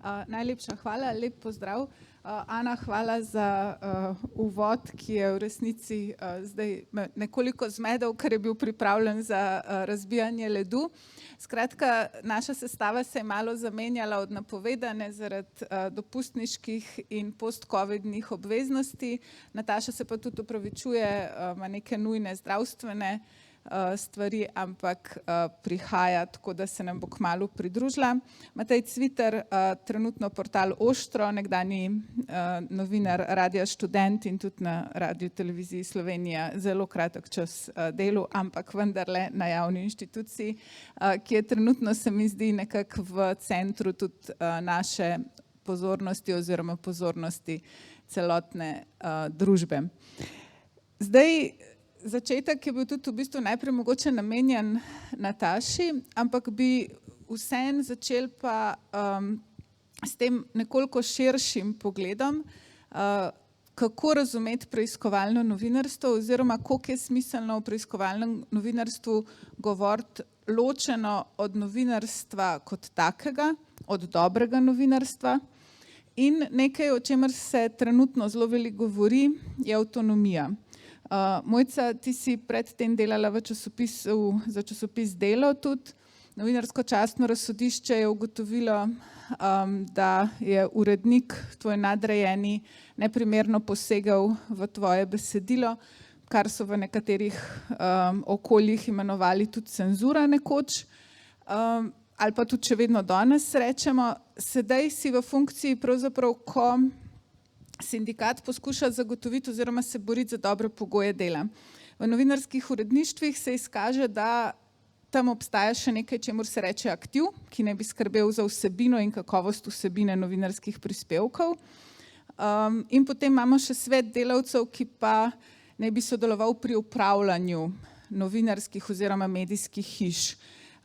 Najlepša hvala, lep pozdrav. Ana, hvala za uvod, ki je v resnici zdaj nekoliko zmedel, ker je bil pripravljen za razbijanje ledu. Skratka, naša sestava se je malo zamenjala od napovedane zaradi dopustniških in post-covidnih obveznosti. Nataša se pa tudi opravičuje, ima neke nujne zdravstvene stvari, ampak prihaja, tako da se nam bo kmalu pridružila. Matej Cviter, trenutno portal Oštro, nekdanji novinar Radia Študent in tudi na Radio Televiziji Slovenija zelo kratek čas delu, ampak vendarle na javni inštituciji, ki je trenutno, se mi zdi, nekako v centru tudi naše pozornosti oziroma pozornosti celotne družbe. Zdaj, začetek je bil tudi v bistvu najprej mogoče namenjen Nataši, ampak bi vseeno začeli pa s tem nekoliko širšim pogledom, kako razumeti preiskovalno novinarstvo oziroma koliko je smiselno v preiskovalnem novinarstvu govoriti ločeno od novinarstva kot takega, od dobrega novinarstva. In nekaj, o čemer se trenutno zelo veliko govori, je avtonomija. Mojca, ti si predtem delala v časopisu, za časopis Delo tudi. Novinarsko častno razsodišče je ugotovilo, da je urednik, tvoj nadrejeni, neprimerno posegel v tvoje besedilo, kar so v nekaterih okoljih imenovali tudi cenzura nekoč, ali pa tudi še vedno danes rečemo. Sedaj si v funkciji pravzaprav, ko sindikat poskuša zagotoviti oziroma se boriti za dobre pogoje dela. V novinarskih uredništvih se izkaže, da tam obstaja še nekaj, čemur se reče aktiv, ki naj bi skrbel za vsebino in kakovost vsebine novinarskih prispevkov. In potem imamo še svet delavcev, ki pa naj bi sodeloval pri upravljanju novinarskih oziroma medijskih hiš.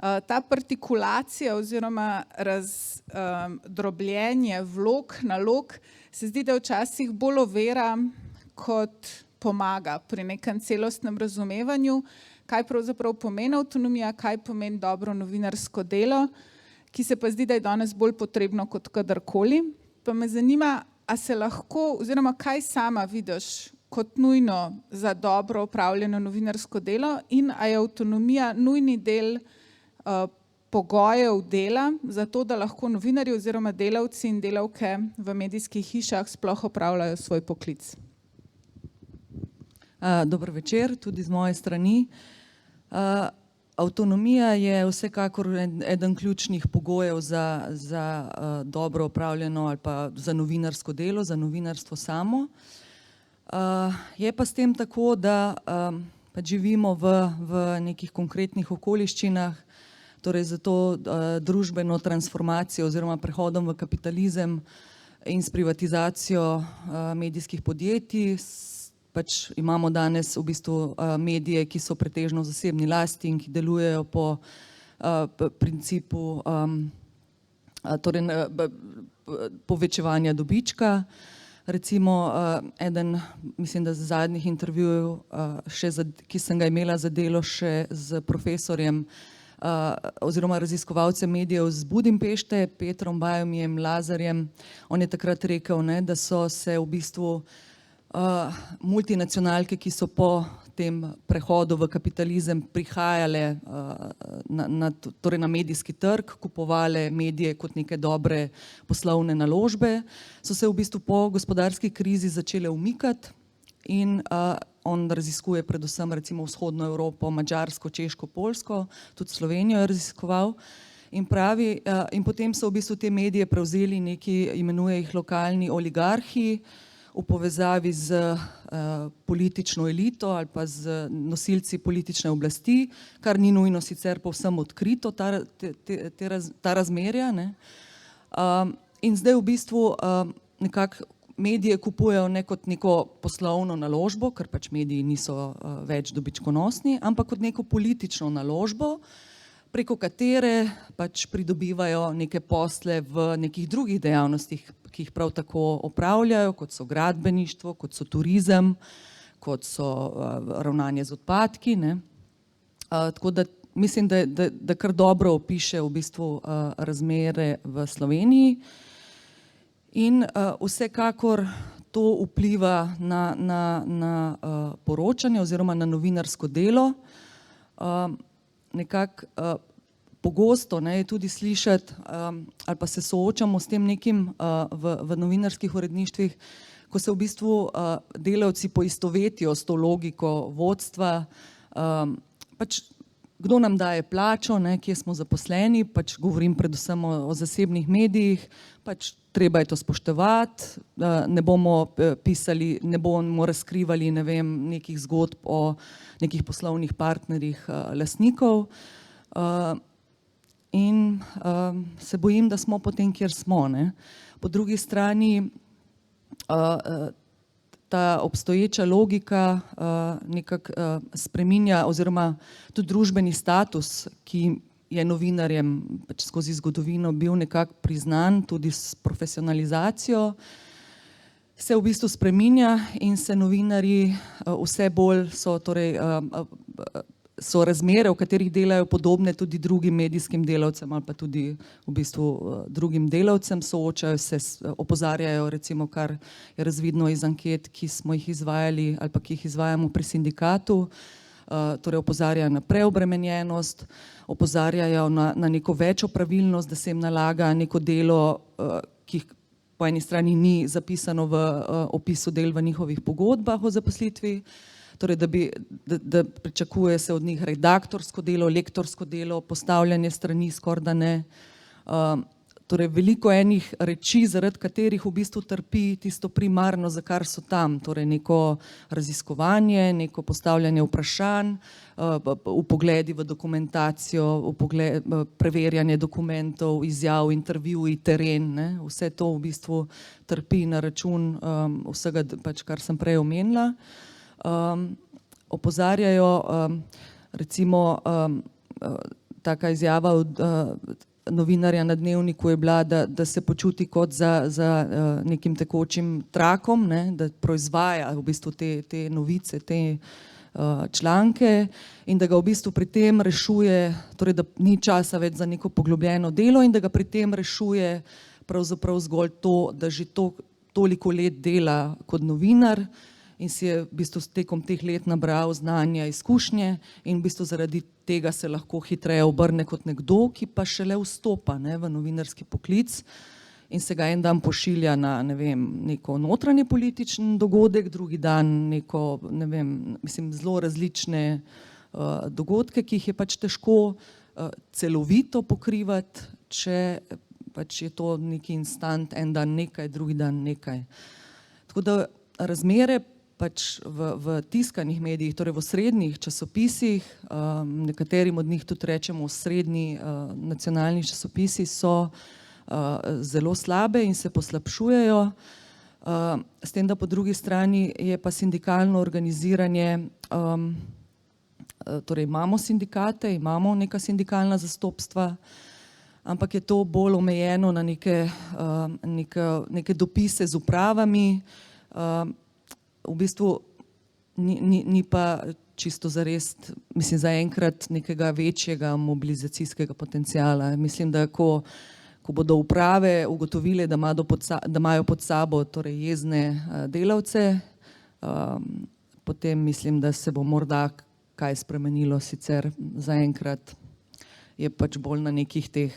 Ta partikulacija oziroma razdrobljenje vlog, nalog se zdi, da včasih bolj ovira kot pomaga pri nekem celostnem razumevanju, kaj pravzaprav pomeni avtonomija, kaj pomeni dobro novinarsko delo, ki se pa zdi, da je danes bolj potrebno kot kadarkoli. Pa me zanima, a se lahko oziroma kaj sama vidiš kot nujno za dobro opravljeno novinarsko delo in a je avtonomija nujni del pogojev dela za to, da lahko novinarji oziroma delavci in delavke v medijskih hišah sploh opravljajo svoj poklic. Dober večer, tudi z moje strani. Avtonomija je vsekakor eden ključnih pogojev za dobro opravljeno ali pa za novinarsko delo, za novinarstvo samo. Je pa s tem tako, da pač živimo v nekih konkretnih okoliščinah, torej za to družbeno transformacijo oziroma prehodom v kapitalizem in s privatizacijo medijskih podjetij. Pač imamo danes v bistvu medije, ki so pretežno v zasebni lasti in ki delujejo po principu torej povečevanja dobička. Recimo eden, mislim, da z zadnjih intervjujev, ki sem ga imela za Delo še z profesorjem oziroma raziskovalcem medijev z Budimpešte, Petrom Bajomijem Lazarjem. On je takrat rekel, da so se v bistvu multinacionalke, ki so po tem prehodu v kapitalizem prihajale torej na medijski trg, kupovale medije kot neke dobre poslovne naložbe, so se v bistvu po gospodarski krizi začele umikati in on raziskuje predvsem recimo vzhodno Evropo, Madžarsko, Češko, Poljsko, tudi Slovenijo je raziskoval in pravi, in potem so v bistvu te medije prevzeli neki, imenuje jih lokalni oligarhi, v povezavi z politično elito ali pa z nosilci politične oblasti, kar ni nujno sicer povsem odkrito, ta razmerja. In zdaj v bistvu nekako medije kupujejo ne kot neko poslovno naložbo, ker pač mediji niso več dobičkonosni, ampak kot neko politično naložbo, preko katere pač pridobivajo neke posle v nekih drugih dejavnostih, ki jih prav tako opravljajo, kot so gradbeništvo, kot so turizem, kot so ravnanje z odpadki. Tako da mislim, da kar dobro opiše v bistvu razmere v Sloveniji. In vsekakor to vpliva na poročanje oziroma na novinarsko delo. Nekako pogosto je tudi slišati ali pa se soočamo s tem nekim v novinarskih uredništvih, ko se v bistvu delavci poistovetijo s to logiko vodstva, pač kdo nam daje plačo, kje smo zaposleni, pač govorim predvsem o zasebnih medijih, pač treba je to spoštovati, ne bomo pisali, ne bomo razkrivali, ne vem, nekih zgodb o nekih poslovnih partnerjih lastnikov. In se bojim, da smo potem, kjer smo. Po drugi strani ta obstoječa logika nekako spreminja oziroma tudi družbeni status, ki je novinarjem pač skozi zgodovino bil nekako priznan tudi s profesionalizacijo, se v bistvu spreminja in se novinarji vse bolj so razmere, v katerih delajo podobne tudi drugim medijskim delavcem ali pa tudi v bistvu drugim delavcem, soočajo se, opozarjajo, recimo, kar je razvidno iz anket, ki smo jih izvajali ali pa ki jih izvajamo pri sindikatu, torej opozarjajo na preobremenjenost, opozarjajo na neko večjo pravilnost, da se jim nalaga neko delo, ki po eni strani ni zapisano v opisu del v njihovih pogodbah o zaposlitvi, torej da pričakuje se od njih redaktorsko delo, lektorsko delo, postavljanje strani skorajda ne. Torej veliko enih reči, zaradi katerih v bistvu trpi tisto primarno, za kar so tam, torej neko raziskovanje, neko postavljanje vprašanj, vpogledi v dokumentacijo, preverjanje dokumentov, izjav, intervjuji, teren, vse to v bistvu trpi na račun vsega, pač, kar sem prej omenila. Opozarjajo, recimo taka izjava od novinarja na Dnevniku je bila, da se počuti kot za nekim tekočim trakom, da proizvaja v bistvu te novice, te članke in da ga v bistvu pri tem rešuje, torej da ni časa več za neko poglobljeno delo in da ga pri tem rešuje pravzaprav zgolj to, da že toliko let dela kot novinar in si je v bistvu tekom teh let nabral znanja, izkušnje in v bistvu zaradi tega se lahko hitreje obrne kot nekdo, ki pa šele vstopa v novinarski poklic in se ga en dan pošilja na, ne vem, neko notranje političen dogodek, drugi dan neko, ne vem, mislim, zelo različne dogodke, ki jih je pač težko celovito pokrivati, če pač je to neki instant, en dan nekaj, drugi dan nekaj. Tako da razmere pač v tiskanih medijih, torej v srednjih časopisih, nekaterim od njih tudi rečemo srednji nacionalni časopisi, so zelo slabe in se poslabšujejo, s tem, da po drugi strani je pa sindikalno organiziranje, torej imamo sindikate, imamo neka sindikalna zastopstva, ampak je to bolj omejeno na neke dopise z upravami, v bistvu ni pa čisto zares, mislim, zaenkrat nekega večjega mobilizacijskega potenciala. Mislim, da ko bodo uprave ugotovile, da imajo pod sabo torej jezne delavce, potem mislim, da se bo morda kaj spremenilo, sicer zaenkrat je pač bolj na nekih teh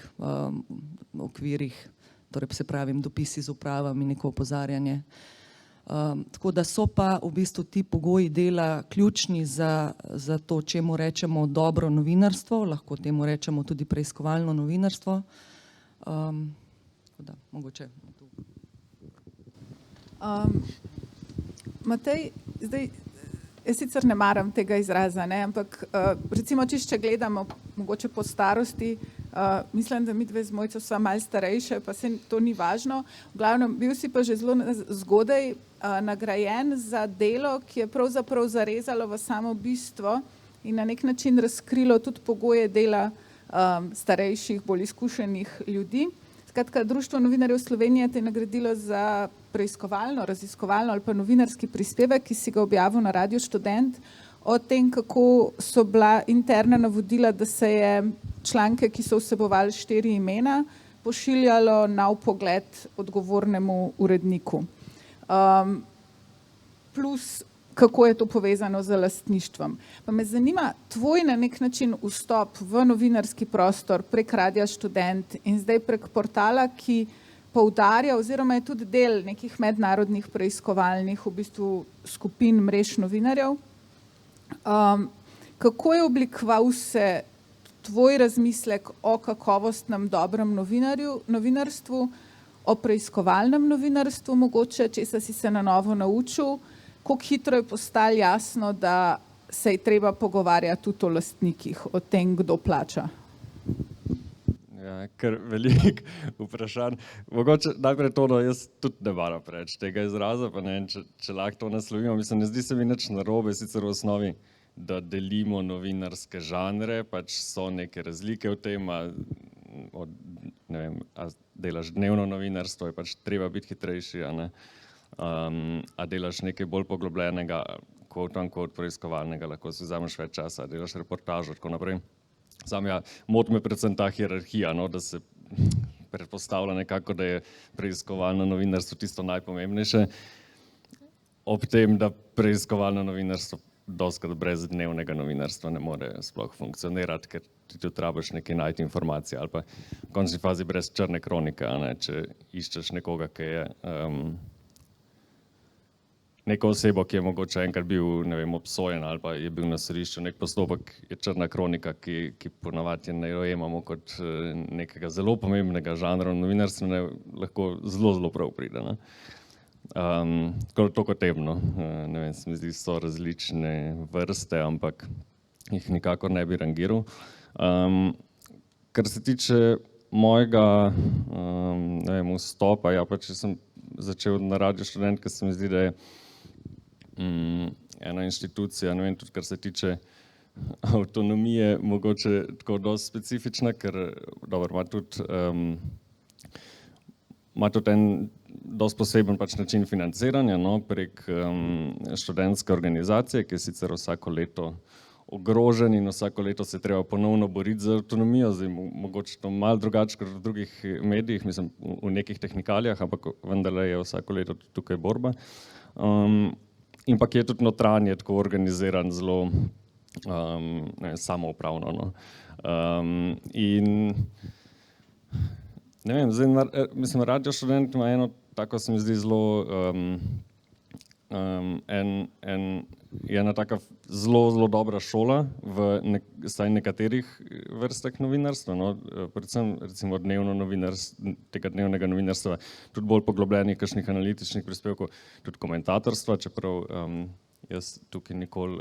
okvirih, torej se pravim dopisi z upravami, neko opozarjanje. Tako da so pa v bistvu ti pogoji dela ključni za to, čemu rečemo dobro novinarstvo, lahko temu rečemo tudi preiskovalno novinarstvo. Da, mogoče. Matej, zdaj, jaz sicer ne maram tega izraza, ampak recimo, če gledamo mogoče po starosti, mislim, da mi dve z Mojco sva malo starejše, pa se to ni važno. V glavnem, bil si pa že zelo zgodaj nagrajen za delo, ki je pravzaprav zarezalo v samo bistvo in na nek način razkrilo tudi pogoje dela starejših, bolj izkušenih ljudi. Skratka, Društvo novinarjev Slovenije te je nagradilo za preiskovalno, raziskovalno ali pa novinarski prispevek, ki si ga objavil na Radiu Študent, o tem, kako so bila interna navodila, da se je članke, ki so vsebovali 4 imena, pošiljalo na vpogled odgovornemu uredniku. Plus, kako je to povezano z lastništvom. Pa me zanima tvoj na nek način vstop v novinarski prostor prek Radia Študent in zdaj prek portala, ki poudarja oziroma je tudi del nekih mednarodnih preiskovalnih v bistvu skupin mrež novinarjev. Kako je oblikoval se tvoj razmislek o kakovostnem dobrem novinarstvu, o preiskovalnem novinarstvu mogoče, česa si se na novo naučil, kako hitro je postalo jasno, da se je treba pogovarjati tudi o lastnikih, o tem, kdo plača? Ja, kar veliko vprašanj. Mogoče najprej to, da jaz tudi ne maram preveč tega izraza, pa ne vem, če lahko to naslovimo. Mislim, ne zdi se mi nič narobe, sicer v osnovi, da delimo novinarske žanre, pač so neke razlike v tem, ne vem, a delaš dnevno novinarstvo, je pač treba biti hitrejši, a ne? A delaš nekaj bolj poglobljenega, kot preiskovalnega, lahko si vzameš več časa, delaš reportažo, tako naprej. Sam ja, moti me predvsem ta hierarhija, no, da se predpostavlja nekako, da je preiskovalno novinarstvo tisto najpomembnejše, ob tem, da preiskovalno novinarstvo dostikrat brez dnevnega novinarstva ne more sploh funkcionirati, ker ti tudi rabiš nekaj najti informacije ali pa v končni fazi brez črne kronike, a ne, če iščeš nekoga, ki je neko osebo, ki je mogoče enkrat bil, ne vem, obsojen ali pa je bil na sodišču, nek postopek je črna kronika, ki ponavadi ne dojemamo kot nekega zelo pomembnega žanra v novinarstvu, lahko zelo prav pride, ne. To kot temno, ne vem, se mi zdi, so različne vrste, ampak jih nikakor ne bi rangiral. Kar se tiče mojega, ne vem, vstopa, ja, pa če sem začel na Radiu Študent, ker se mi zdi, da je ena inštitucija, ne vem, tudi kar se tiče avtonomije, mogoče tako dosti specifična, ker dobro, ima tudi en dosti poseben pač način financiranja, no, prek študentske organizacije, ki je sicer vsako leto ogrožen in vsako leto se treba ponovno boriti za avtonomijo, zdaj mogoče to malo drugače kot v drugih medijih, mislim v nekih tehnikalijah, ampak vendarle je vsako leto tukaj borba. In pa ki je tudi notranje tako organiziran zelo samoupravno, no. In ne vem, zdaj mislim, Radio Študent ima eno tako, se mi zdi zelo je ena taka zelo dobra šola v vsaj nekaterih vrstah novinarstva, no, predvsem recimo tega dnevnega novinarstva, tudi bolj poglobljenih kakšnih analitičnih prispevkov, tudi komentatorstva, čeprav jaz tukaj nikoli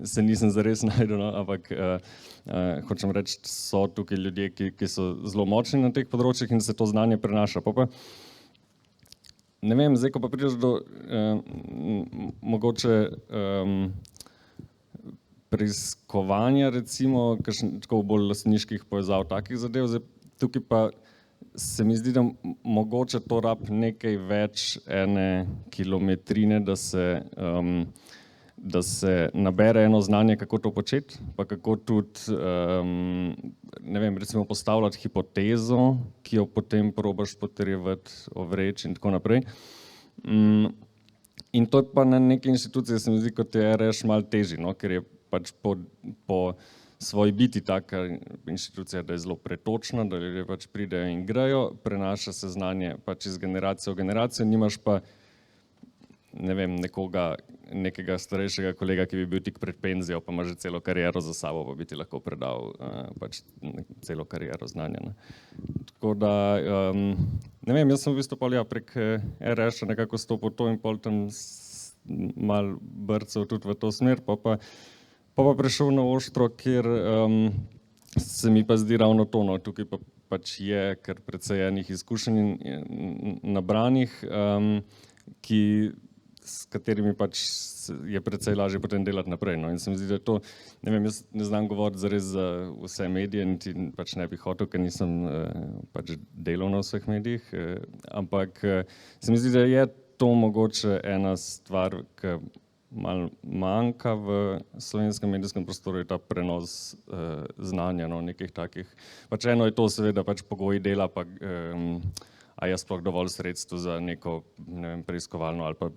se nisem zares našel, no, ampak hočem reči, so tukaj ljudje, ki so zelo močni na teh področjih in se to znanje prenaša. Pa ne vem, zdaj, ko pa prideš do mogoče preiskovanja, recimo, tako bolj lastniških povezav takih zadev, zdaj tukaj pa se mi zdi, da mogoče to rabi nekaj več ene kilometrine, da se nabere eno znanje, kako to početi, pa kako tudi, ne vem, recimo postavljati hipotezo, ki jo potem probaš potrjevati, ovreči in tako naprej. In to je pa na neki inštituciji, se mi zdi, kot je RŠ malo težje, no, ker je pač po svoji biti taka inštitucija, da je zelo pretočna, da ljudje pač pridejo in grejo, prenaša se znanje pač iz generacije v generacijo, nimaš pa, ne vem, nekega starejšega kolega, ki bi bil tik pred penzijo, pa ima že celo kariero za sabo, pa bi ti lahko predal pač celo kariero znanja, ne. Tako da, ne vem, jaz sem v bistvu pol, ja, prek RŠ-a nekako stopil to in pol tam malo brcal tudi v to smer, pa prišel na Oštro, kjer se mi pa zdi ravno to, no, tukaj pa pač je kar precej enih izkušenj nabranih, s katerimi pač je precej lažje potem delati naprej, no, in se mi zdi, da je to, ne vem, jaz ne znam govoriti zares za vse medije, niti pač ne bi hotel, ker nisem pač delal na vseh medijih, ampak se mi zdi, da je to mogoče ena stvar, ki malo manjka v slovenskem medijskem prostoru, je ta prenos znanja, no, nekih takih. Pač eno je to seveda pač pogoji dela, pa a je sploh dovolj sredstev za neko, ne vem, preiskovalno ali pa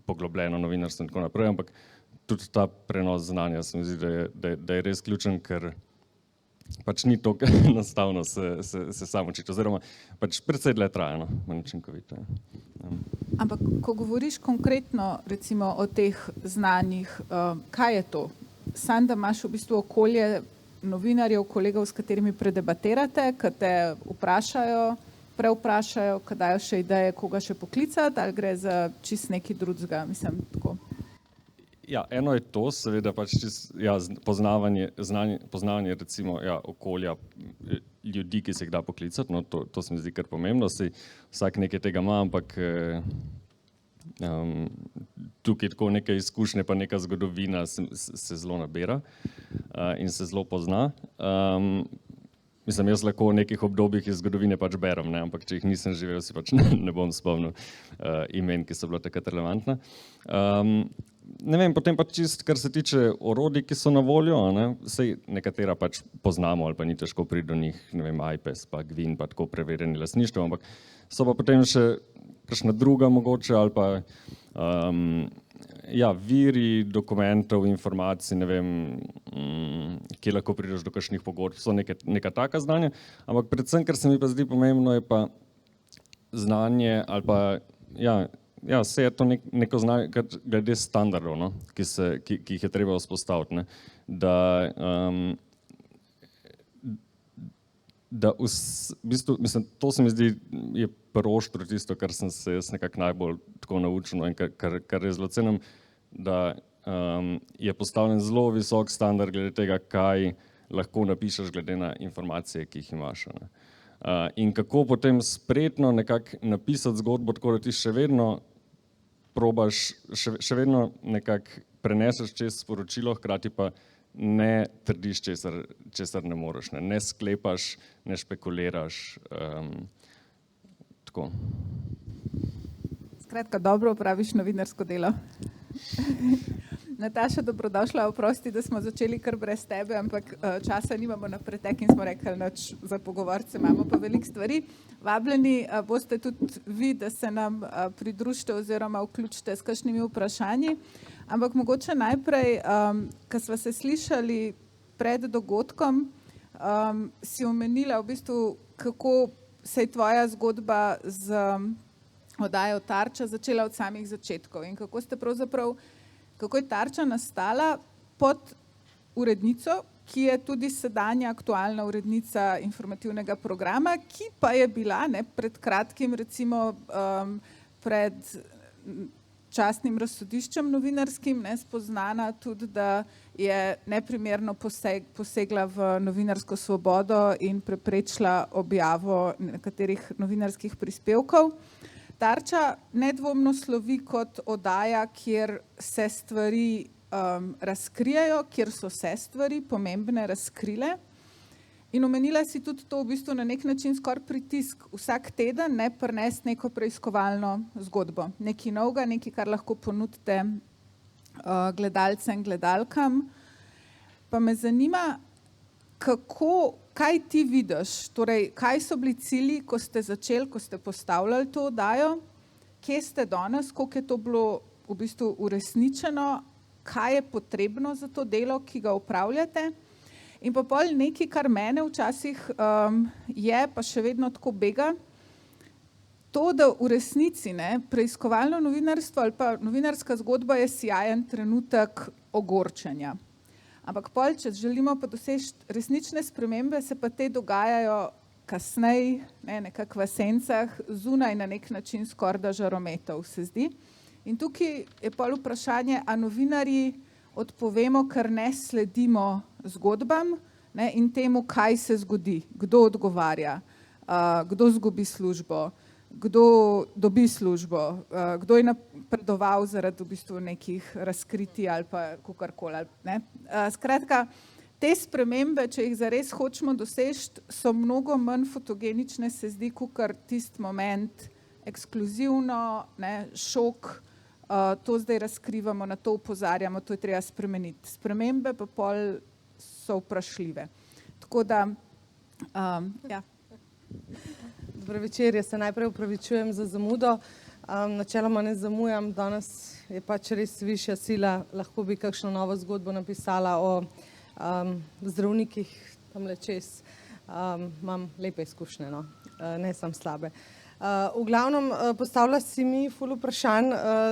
poglobljeno novinarstvo in tako naprej, ampak tudi ta prenos znanja se mi zdi, da je res ključen, ker pač ni tako enostavno se sam učiti, oziroma pač precej dlje traja, no, manj učinkovito. Ampak ko govoriš konkretno recimo o teh znanjih, kaj je to? Sam, da imaš v bistvu okolje novinarjev, kolegov, s katerimi predebatirate, ki te vprašajo, prevprašajo, ki dajo še ideje, koga še poklicati, ali gre za čist nekaj drugega, mislim, tako. Ja, eno je to, seveda pač poznavanje recimo okolja ljudi, ki se jih da poklicati, no, to se mi zdi kar pomembno, vsak nekaj tega ima, ampak tukaj tako neke izkušnje pa neka zgodovina se zelo nabira in se zelo pozna. Mislim, jaz lahko v nekih obdobjih iz zgodovine pač berem, ne, ampak če jih nisem živel, si pač ne bom spomnil imen, ki so bila takrat relevantna. Ne vem, potem pa čist, kar se tiče orodij, ki so na voljo, ne, sej nekatera pač poznamo ali pa ni težko priti do njih, ne vem, iPes pa Gwin pa tako preverjeni lastništvo, ampak so pa potem še kakšna druga mogoče ali pa viri dokumentov, informacij, ne vem, kje lahko prideš do kakšnih pogodb, so neka taka znanja, ampak predvsem, kar se mi pa zdi pomembno, je pa znanje ali pa, vse je to neko znanje glede standardov, no, ki jih je treba vzpostaviti, ne, v bistvu, mislim, to se mi zdi, je poroštvo tisto, kar sem se jaz nekako najbolj tako naučil, no, in kar je zelo cenim, da je postavljen zelo visok standard glede tega, kaj lahko napišeš glede na informacije, ki jih imaš, ne. In kako potem spretno nekako napisati zgodbo, tako da ti še vedno probaš, še vedno nekako preneseš čez sporočilo, hkrati pa ne trdiš česar ne moreš, ne sklepaš, ne špekuliraš, tako. Skratka, dobro opraviš novinarsko delo. Nataša, dobrodošla, oprosti, da smo začeli kar brez tebe, ampak časa nimamo na pretek in smo rekli, nič za pogovorce, imamo pa veliko stvari. Vabljeni boste tudi vi, da se nam pridružite oziroma vključite s kakšnimi vprašanji. Ampak mogoče najprej, ko sva se slišali pred dogodkom, si omenila v bistvu, kako se je tvoja zgodba z oddajo Tarča začela od samih začetkov in kako je Tarča nastala pod urednico, ki je tudi sedanja aktualna urednica informativnega programa, ki pa je bila pred kratkim recimo pred častnim razsodiščem novinarskim spoznana tudi, da je neprimerno posegla v novinarsko svobodo in preprečila objavo nekaterih novinarskih prispevkov. Tarča nedvomno slovi kot oddaja, kjer se stvari razkrijajo, kjer so se stvari pomembne razkrile. In omenila si tudi to v bistvu na nek način skoraj pritisk vsak teden, prinesti neko preiskovalno zgodbo. Nekaj novega, nekaj, kar lahko ponudite gledalcem, gledalkam. Pa me zanima, kaj ti vidiš, torej kaj so bili cilji, ko ste začeli, ko ste postavljali to oddajo, kje ste danes, koliko je to bilo v bistvu uresničeno, kaj je potrebno za to delo, ki ga opravljate. In pa pol nekaj, kar mene včasih je, pa še vedno tako bega, to, da v resnici preiskovalno novinarstvo ali pa novinarska zgodba je sijajen trenutek ogorčenja. Ampak pol, če želimo pa doseči resnične spremembe, se pa te dogajajo kasneje, nekako v sencah, zunaj na nek način skorda žarometov, se zdi. In tukaj je pol vprašanje, a novinarji odpovemo, ker ne sledimo zgodbam in temu, kaj se zgodi, kdo odgovarja, kdo izgubi službo, kdo dobi službo, kdo je napredoval zaradi v bistvu nekih razkritij ali pa kakorkoli. Skratka, te spremembe, če jih zares hočemo doseči, so mnogo manj fotogenične, se zdi, kakor tisti moment ekskluzivno, šok, to zdaj razkrivamo, na to opozarjamo, to je treba spremeniti. Spremembe pa pol so vprašljive. Tako da, ja. Dobro večer, jaz se najprej opravičujem za zamudo. Načeloma ne zamujam, danes je pač res višja sila, lahko bi kakšno novo zgodbo napisala o zdravnikih tamle čez. Imam lepe izkušnje, no? Ne samo slabe. V glavnem, postavila si mi ful vprašanj,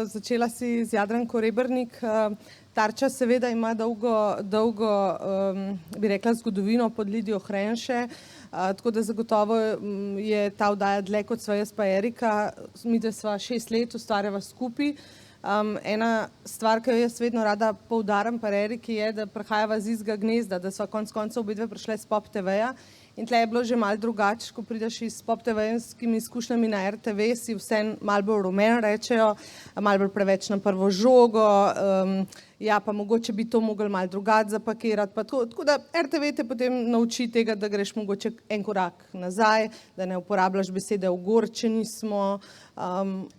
začela si z Jadranko Rebernik. Tarča seveda ima dolgo bi rekla, zgodovino pod Lidijo Hrenše, tako da zagotovo je ta oddaja dlje kot sva jaz pa Erika. Mi da sva 6 let ustvarjava skupaj. Ena stvar, ki jo jaz vedno rada poudarim pa Eriki, je, da prihajava z istega gnezda, da sva konec koncev obidve prišle s Pop TV-ja. In tle je bilo že malo drugače, ko prideš iz Pop TV-skimi izkušnjami na RTV, si vse malo bolj rumen rečejo, malo bolj preveč na prvo žogo, ja pa mogoče bi to mogli malo drugače zapakirati. Tako da RTV te potem nauči tega, da greš mogoče en korak nazaj, da ne uporabljaš besede ogorčeni smo,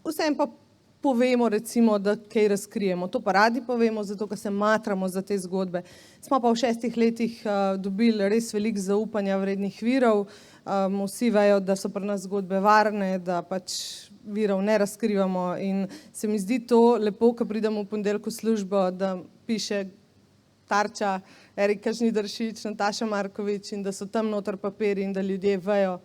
vsem pa povemo recimo, da kaj razkrijemo. To pa radi povemo, zato ker se matramo za te zgodbe. Smo pa v 6 letih dobili res veliko zaupanja vrednih virov. Vsi vejo, da so pri nas zgodbe varne, da pač virov ne razkrivamo in se mi zdi to lepo, ko pridemo v ponedeljek v službo, da piše Tarča, Erika Žnidaršič, Nataša Markovič in da so tam noter papirji in da ljudje vejo,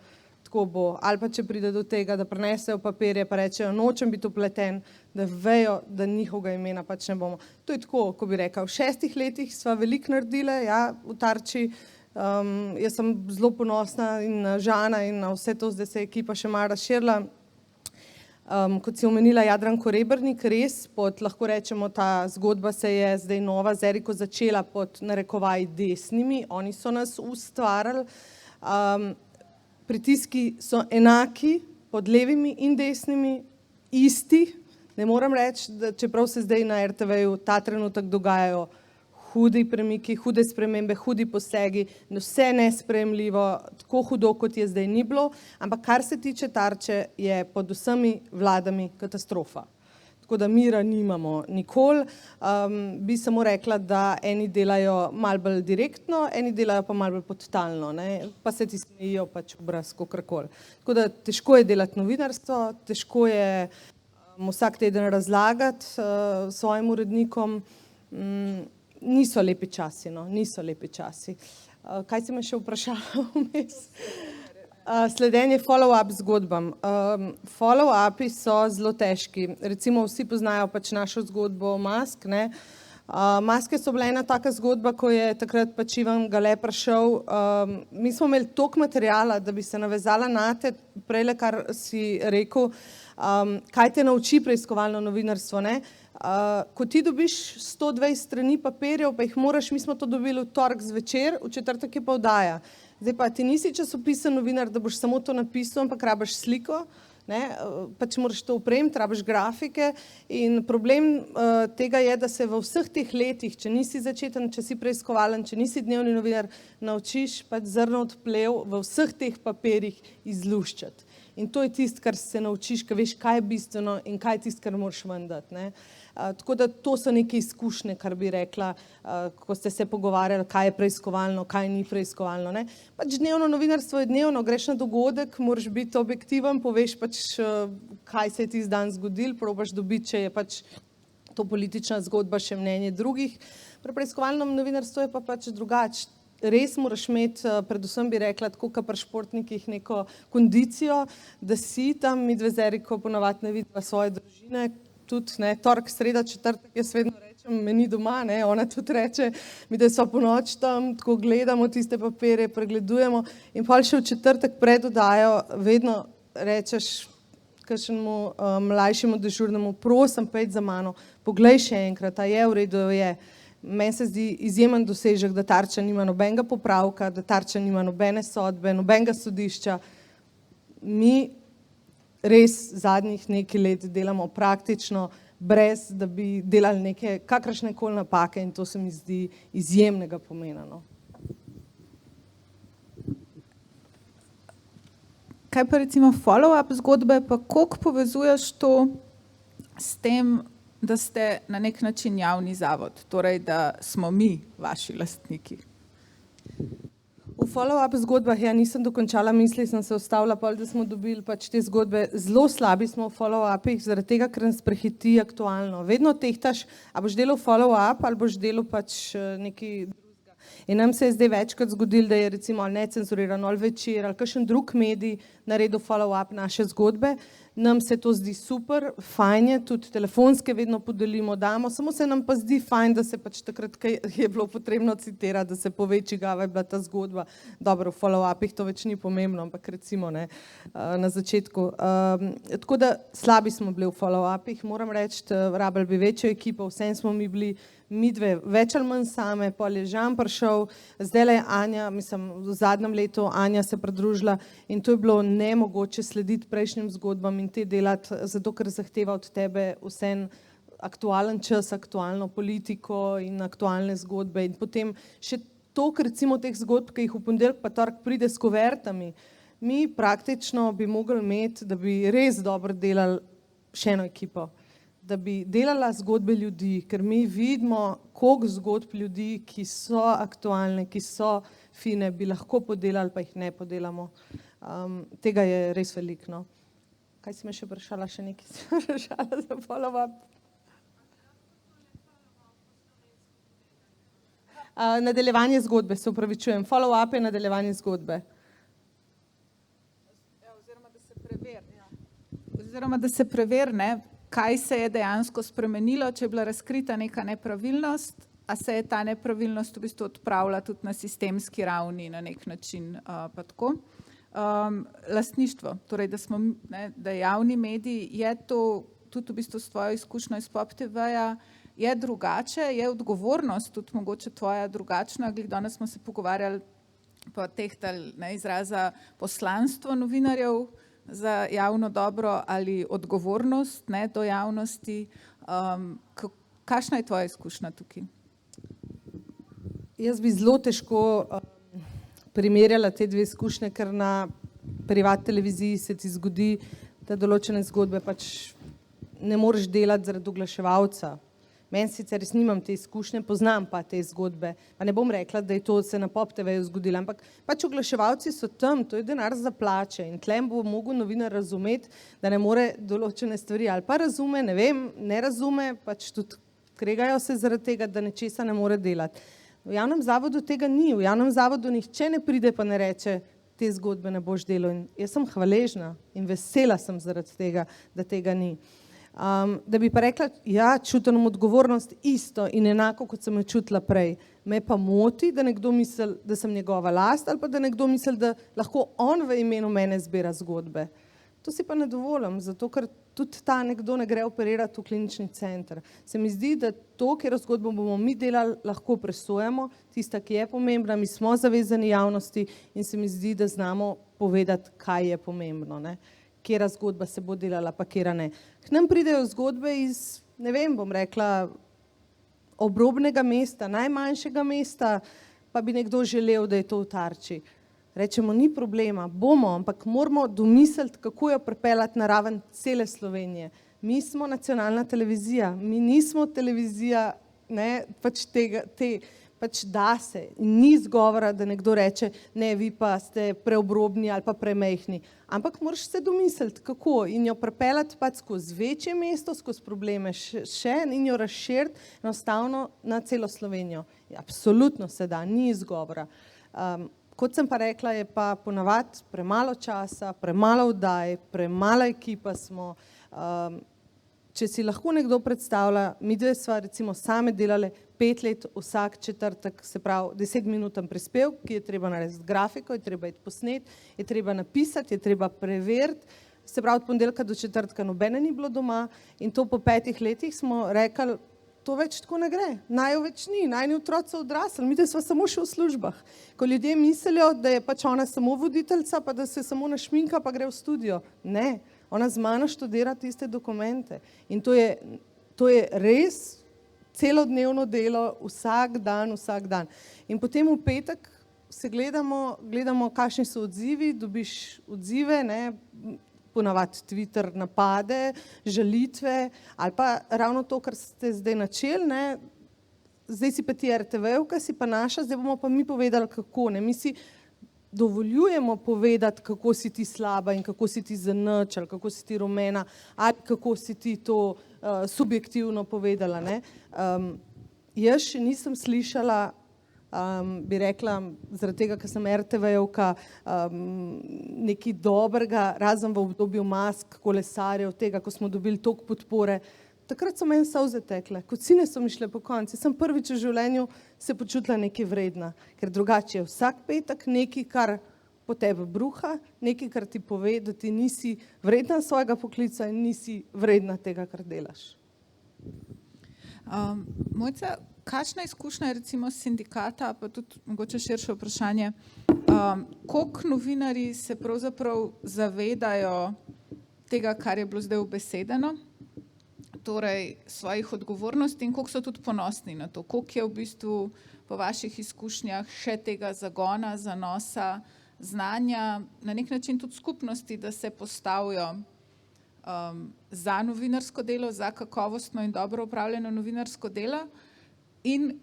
tako bo. Ali pa če pride do tega, da prinesejo papirje pa rečejo, nočem biti upleten, da vejo, da njihovega imena pač ne bomo. To je tako, ko bi rekel, v 6 letih sva veliko naredile, ja, v Tarči. Jaz sem zelo ponosna in na Žana in na vse to, zdaj se je ekipa še malo razširila. Kot si omenila Jadranko Rebernik, res, lahko rečemo, ta zgodba se je zdaj nova z Eriko začela pod narekovaj desnimi, oni so nas ustvarjali. Pritiski so enaki pod levimi in desnimi, isti. Ne moram reči, da čeprav se zdaj na RTV-ju ta trenutek dogajajo hudi premiki, hude spremembe, hudi posegi, vse nesprejemljivo, tako hudo, kot je zdaj ni bilo, ampak kar se tiče Tarče, je pod vsemi vladami katastrofa. Tako da mira nimamo nikoli. Bi samo rekla, da eni delajo malo bolj direktno, eni delajo pa malo bolj podtalno, ne? Pa se ti smejijo pač obraz, kakorkoli. Tako da težko je delati novinarstvo, težko je vsak teden razlagati svojim urednikom. Niso lepi časi, no, niso lepi časi. Kaj si me še vprašala vmes? Sledenje follow-up zgodbam. Follow-upi so zelo težki. Recimo vsi poznajo pač našo zgodbo Mask, ne. Maske so bile ena taka zgodba, ko je takrat pač Ivan Gale prišel. Mi smo imeli toliko materiala, da bi se navezala nate, prejle, kar si rekel, kaj te nauči preiskovalno novinarstvo, ne. Ko ti dobiš 120 strani papirjev, pa jih moraš, mi smo to dobili v torek zvečer, v četrtek je pa oddaja. Zdaj pa ti nisi časopisen novinar, da boš samo to napisal, ampak rabiš sliko, ne, pač moraš to opremiti, rabiš grafike in problem tega je, da se v vseh teh letih, če nisi začeten, če si preiskovalен, če nisi dnevni novinar, naučiš pač zrno odplev v vseh teh papirjih izluščati. In to je tisto, kar se naučiš, ko veš, kaj je bistveno in kaj je tisto, kar moraš ven dati, ne. Tako da to so neke izkušnje, kar bi rekla, ko ste se pogovarjali, kaj je preiskovalno, kaj ni preiskovalno, ne. Pač dnevno novinarstvo je dnevno, greš na dogodek, moraš biti objektiven, poveš pač, kaj se je tisti dan zgodil, probaš dobiti, če je pač to politična zgodba, še mnenje drugih. Pri preiskovalnem novinarstvu je pa pač drugače. Res moraš imeti, predvsem bi rekla, tako kot pri športnikih, neko kondicijo, da si tam, midve z Eriko ponavadi ne vidiva svoje družine, tudi ne, torek, sreda, četrtek, jaz vedno rečem, me ni doma, ne, ona tudi reče, mi da so po noč tam, tako gledamo tiste papirje, pregledujemo in pol še v četrtek pred oddajo vedno rečeš kakšnemu mlajšemu dežurnemu, prosim, pojdi za mano, poglej še enkrat, a je v redu, je. Meni se zdi izjemen dosežek, da Tarča nima nobenega popravka, da Tarča nima nobene sodbe, nobenega sodišča. Mi res zadnjih nekaj let delamo praktično, brez da bi delali neke kakršnekoli napake in to se mi zdi izjemnega pomena, no. Kaj pa recimo follow-up zgodbe, pa koliko povezuješ to s tem, da ste na nek način javni zavod, torej da smo mi vaši lastniki? V follow-up zgodbah nisem dokončala misli, sem se ustavila, da smo dobili pač te zgodbe. Zelo slabi smo v follow-upih, zaradi tega, ker nas prehiti aktualno. Vedno tehtaš, a boš delal follow-up ali boš delal pač nekaj drugega. In nam se je zdaj večkrat zgodilo, da je recimo ali necenzuriran ali Večer ali kakšen drug medij naredil follow-up naše zgodbe. Nam se to zdi super, fajn je, tudi telefonske vedno podelimo, damo, samo se nam pa zdi fajn, da se pač takrat, kaj je bilo potrebno citirati, da se pove, čigava je bila ta zgodba. Dobro, v follow-upih to več ni pomembno, ampak recimo ne, na začetku. Tako da slabi smo bili v follow-upih, moram reči, rabili bi večjo ekipo, vsem smo mi bili midve več ali manj same, pol je Žan prišel, zdajle je Anja, mislim, v zadnjem letu Anja se pridružila in to je bilo nemogoče slediti prejšnjim zgodbam in te delati, zato ker zahteva od tebe vsem aktualen čas, aktualno politiko in aktualne zgodbe in potem še toliko recimo teh zgodb, ki jih v ponedeljek pa torek pride s kuvertami. Mi praktično bi mogli imeti, da bi res dobro delali še eno ekipo, da bi delala zgodbe ljudi, ker mi vidimo, koliko zgodb ljudi, ki so aktualne, ki so fine, bi lahko podelali, pa jih ne podelamo. Tega je res veliko. No. Kaj si me še vprašala? Še nekaj si me vprašala za follow-up? Nadaljevanje zgodbe, se upravičujem. Follow-up je nadaljevanje zgodbe. Oziroma, da se preveri, kaj se je dejansko spremenilo, če je bila razkrita neka nepravilnost, a se je ta nepravilnost v bistvu odpravila tudi na sistemski ravni na nek način. Pa tako. Lastništvo, torej da javni medij je to tudi v bistvu s tvojo izkušnjo iz Pop TV-ja, je drugače, je odgovornost tudi mogoče tvoja drugačna. Glih danes smo se pogovarjali pa tehtali izraza poslanstvo novinarjev za javno dobro ali odgovornost do javnosti. Kakšna je tvoja izkušnja tukaj? Jaz bi zelo težko primerjala te dve izkušnje, ker na privat televiziji se ti zgodi, da določene zgodbe pač ne moreš delati zaradi oglaševalca. Meni sicer res nimam te izkušnje, poznam pa te zgodbe. Pa ne bom rekla, da je to se na Pop TV-ju zgodilo, ampak pač oglaševalci so tam, to je denar za plače in tlem bo mogel novinar razumeti, da ne more določene stvari ali pa razume, ne vem, ne razume, pač tudi kregajo se zaradi tega, da nečesa ne more delati. V javnem zavodu tega ni, v javnem zavodu nihče ne pride pa ne reče, te zgodbe ne boš delal in jaz sem hvaležna in vesela sem zaradi tega, da tega ni. Da bi pa rekla, ja, čutim odgovornost isto in enako, kot sem jo čutila prej. Me pa moti, da nekdo misli, da sem njegova last ali pa da nekdo misli, da lahko on v imenu mene zbira zgodbe. To si pa ne dovolim, zato ker tudi ta nekdo ne gre operirati v klinični center. Se mi zdi, da to, kjer zgodbo bomo mi delali, lahko presojamo, tista, ki je pomembna, mi smo zavezani javnosti in se mi zdi, da znamo povedati, kaj je pomembno, ne? Kjera zgodba se bo delala, pa kjera ne. K nam pridejo zgodbe iz, ne vem, bom rekla, obrobnega mesta, najmanjšega mesta, pa bi nekdo želel, da je to v Tarči. Rečemo, ni problema, bomo, ampak moramo domisliti, kako jo pripeljati na raven cele Slovenije. Mi smo nacionalna televizija, mi nismo televizija, ne, pač da se. Ni izgovora, da nekdo reče, ne, vi pa ste preobrobni ali pa premejhni. Ampak moraš se domisliti, kako in jo pripeljati pač skozi večje mesto, skozi probleme še in jo razširiti enostavno na celo Slovenijo. Absolutno se da, ni izgovora. Kot sem pa rekla, je pa ponavadi premalo časa, premalo oddaj, premala ekipa smo. Če si lahko nekdo predstavlja, mi dve sva recimo same delale 5 let vsak četrtek, se pravi 10-minuten prispevek, ki je treba narediti grafiko, je treba iti posnet, je treba napisati, je treba preveriti. Se pravi, od ponedeljka do četrtka nobene ni bilo doma in to po 5 letih smo rekli, to več tako ne gre, naj več ni, najni otroci so odrasli, mi sva samo še v službah. Ko ljudje mislijo, da je pač ona samo voditeljica, pa da se samo našminka, pa gre v studio. Ne, ona z mano študira tiste dokumente in to je res celodnevno delo, vsak dan. In potem v petek se gledamo, kakšni so odzivi, dobiš odzive, ne, ponavadi Twitter napade, žalitve ali pa ravno to, kar ste zdaj načeli, ne, zdaj si pa ti RTV-ovka, si pa naša, zdaj bomo pa mi povedali, kako, ne, mi si dovoljujemo povedati, kako si ti slaba in kako si ti zanič ali kako si ti rumena ali kako si ti to subjektivno povedala, ne. Jaz še nisem slišala, bi rekla, zaradi tega, ker sem RTV-ovka, nekaj dobrega, razen v obdobju mask, kolesarjev, tega, ko smo dobili toliko podpore. Takrat so meni solze tekle, kocine so mi šle po konci. Sem prvič v življenju se počutila nekaj vredna, ker drugače je vsak petek nekaj, kar po tebi bruha, nekaj, kar ti pove, da ti nisi vredna svojega poklica in nisi vredna tega, kar delaš. Mojca, kakšna izkušnja je recimo sindikata, pa tudi mogoče širše vprašanje, koliko novinarji se pravzaprav zavedajo tega, kar je bilo zdaj ubesedeno, torej svojih odgovornosti in koliko so tudi ponosni na to, koliko je v bistvu po vaših izkušnjah še tega zagona, zanosa, znanja, na nek način tudi skupnosti, da se postavijo za novinarsko delo, za kakovostno in dobro upravljeno novinarsko delo in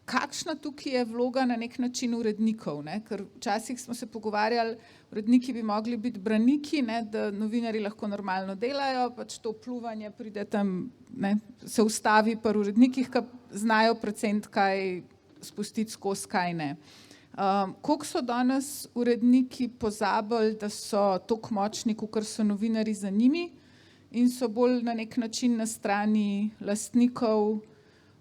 kakšna tukaj je vloga na nek način urednikov, ne? Ker včasih smo se pogovarjali, uredniki bi mogli biti braniki, ne? Da novinarji lahko normalno delajo, pač to pljuvanje pride tam, ne? Se ustavi pri urednikih, ki znajo predvsem kaj spustiti skozi, kaj ne. Koliko so danes uredniki pozabili, da so toliko močni, kakor so novinarji za njimi in so bolj na nek način na strani lastnikov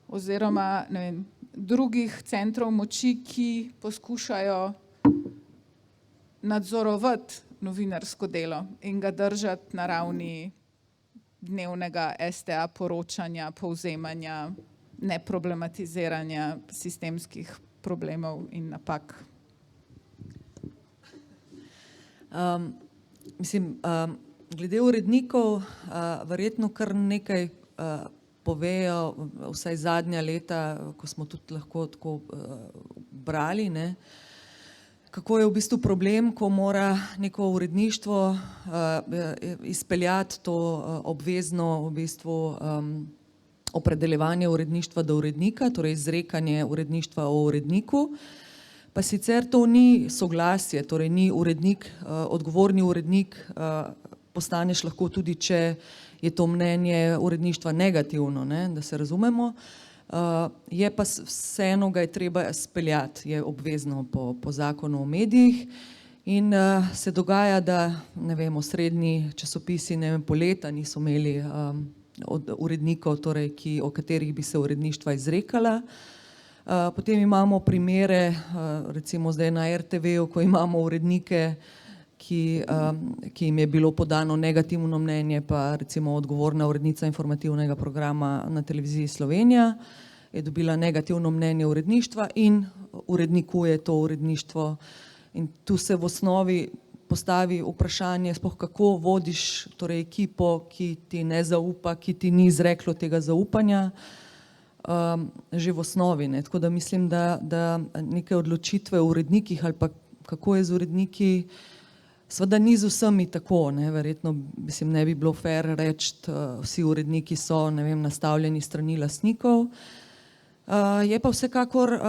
oziroma ne vem, drugih centrov moči, ki poskušajo nadzorovati novinarsko delo in ga držati na ravni dnevnega STA poročanja, povzemanja, neproblematiziranja sistemskih problemov in napak. Glede urednikov, verjetno kar nekaj povejo, vsaj zadnja leta, ko smo tudi lahko tako brali, ne, kako je v bistvu problem, ko mora neko uredništvo izpeljati to obvezno v bistvu opredeljevanje uredništva do urednika, torej izrekanje uredništva o uredniku, pa sicer to ni soglasje, torej ni urednik, odgovorni urednik, postaneš lahko tudi, če je to mnenje uredništva negativno, ne, da se razumemo, je pa vseeno ga je treba speljati, je obvezno po zakonu o medijih in se dogaja, da ne vem, osrednji časopisi, ne vem, po leta niso imeli od urednikov, torej, o katerih bi se uredništva izrekala. Potem imamo primere, recimo zdaj na RTV-u, ko imamo urednike, ki jim je bilo podano negativno mnenje, pa recimo odgovorna urednica informativnega programa na televiziji Slovenija je dobila negativno mnenje uredništva in urednikuje to uredništvo. In tu se v osnovi postavi vprašanje, sploh kako vodiš torej ekipo, ki ti ne zaupa, ki ti ni izreklo tega zaupanja, že v osnovi, ne. Tako da mislim, da neke odločitve v urednikih ali pa kako je z uredniki, seveda ni z vsemi tako, ne, verjetno mislim, ne bi bilo fair reči, vsi uredniki so, ne vem, nastavljeni strani lastnikov. Je pa vsekakor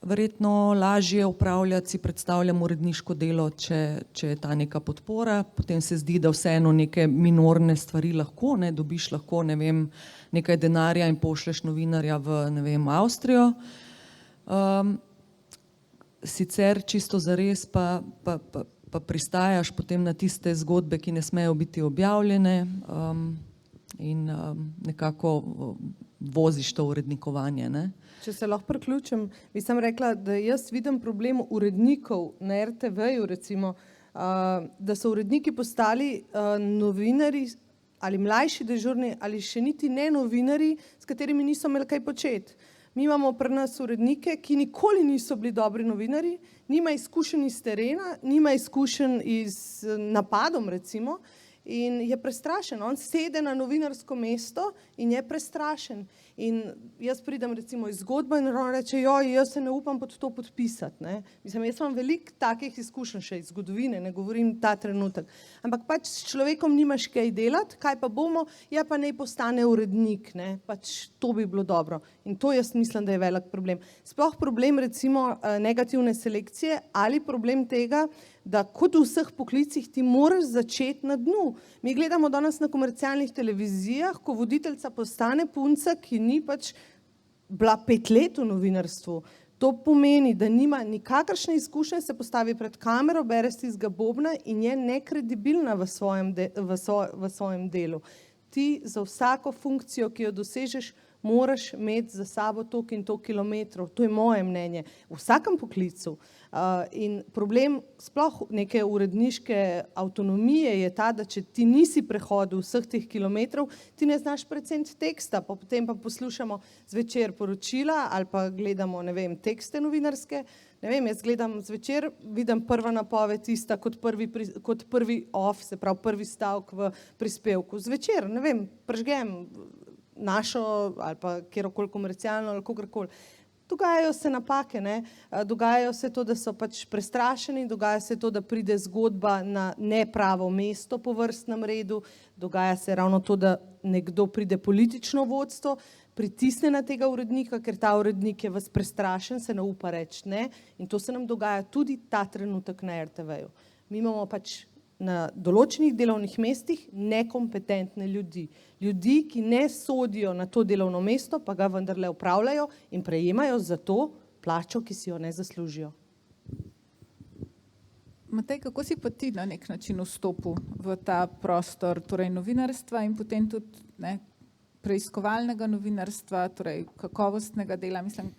verjetno lažje upravljati, si predstavljam uredniško delo, če je ta neka podpora, potem se zdi, da vseeno neke minorne stvari lahko, ne, dobiš lahko, ne vem, nekaj denarja in pošleš novinarja v, ne vem, Avstrijo. Sicer čisto zares pa pristajaš potem na tiste zgodbe, ki ne smejo biti objavljene in nekako voziš to urednikovanje, ne. Če se lahko priključim, bi sam rekla, da jaz vidim problem urednikov na RTV-ju recimo, da so uredniki postali novinarji ali mlajši dežurni ali še niti ne novinarji, s katerimi niso imeli kaj početi. Mi imamo pri nas urednike, ki nikoli niso bili dobri novinarji, nima izkušenj iz terena, nima izkušenj iz napadom recimo in je prestrašen. On sede na novinarsko mesto in je prestrašen. In jaz pridem recimo iz zgodbe in on reče, joj, jaz se ne upam pod to podpisati. Ne. Mislim, jaz imam veliko takih izkušenj še iz zgodovine, ne govorim ta trenutek. Ampak pač s človekom nimaš kaj delati, kaj pa bomo, ja pa naj postane urednik, ne. Pač to bi bilo dobro. In to jaz mislim, da je velik problem. Sploh problem recimo negativne selekcije ali problem tega, da kot v vseh poklicih ti moraš začeti na dnu. Mi gledamo danes na komercialnih televizijah, ko voditeljca postane punca, ki ni pač bila 5 let v novinarstvu. To pomeni, da nima nikakršne izkušnje, se postavi pred kamero, bere stizga bobna in je nekredibilna v svojem delu. Ti za vsako funkcijo, ki jo dosežeš, moraš imeti za sabo toliko in toliko kilometrov. To je moje mnenje. V vsakem poklicu. In problem sploh neke uredniške avtonomije je ta, da če ti nisi prehodil vseh teh kilometrov, ti ne znaš predvsem teksta, pa potem pa poslušamo zvečer poročila ali pa gledamo, ne vem, tekste novinarske. Ne vem, jaz gledam zvečer, vidim prva napoved tista kot prvi off, se pravi prvi stavek v prispevku. Zvečer, ne vem, prežgem našo ali pa kjerokoli komercialno ali kogarkoli. Dogajajo se napake, ne? Dogajajo se to, da so pač prestrašeni, dogaja se to, da pride zgodba na nepravo mesto po vrstnem redu, dogaja se ravno to, da nekdo pride politično vodstvo, pritisne na tega urednika, ker ta urednik je vas prestrašen, se ne upa reči ne, in to se nam dogaja tudi ta trenutek na RTV-ju. Mi imamo pač na določenih delovnih mestih nekompetentne ljudi. Ljudi, ki ne sodijo na to delovno mesto, pa ga vendarle upravljajo in prejemajo za to plačo, ki si jo ne zaslužijo. Matej, kako si pa ti na nek način vstopil v ta prostor, torej novinarstva in potem tudi preiskovalnega novinarstva, torej kakovostnega dela? Mislim,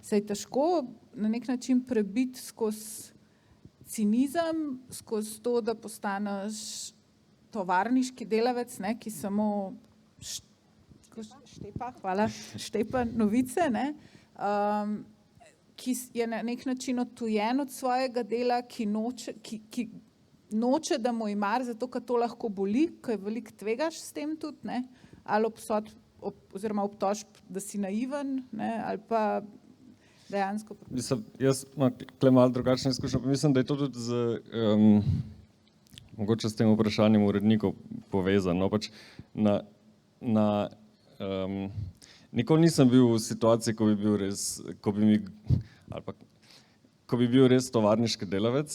se je težko na nek način prebiti skozi cinizem, skozi to, da postaneš tovarniški delavec, ne, ki samo štepa novice, ne, ki je na nek način odtujen od svojega dela, ki noče, da mu je mar, zato ker to lahko boli, ker veliko tvegaš s tem tudi, ne, ali oziroma obtožb, da si naiven, ne, ali pa dejansko. Mislim, jaz imam tukaj malo drugačne izkušnje, pa mislim, da je to tudi mogoče s tem vprašanjem urednikov povezano. Pač nikoli nisem bil v situaciji, ko bi bil res tovarniški delavec.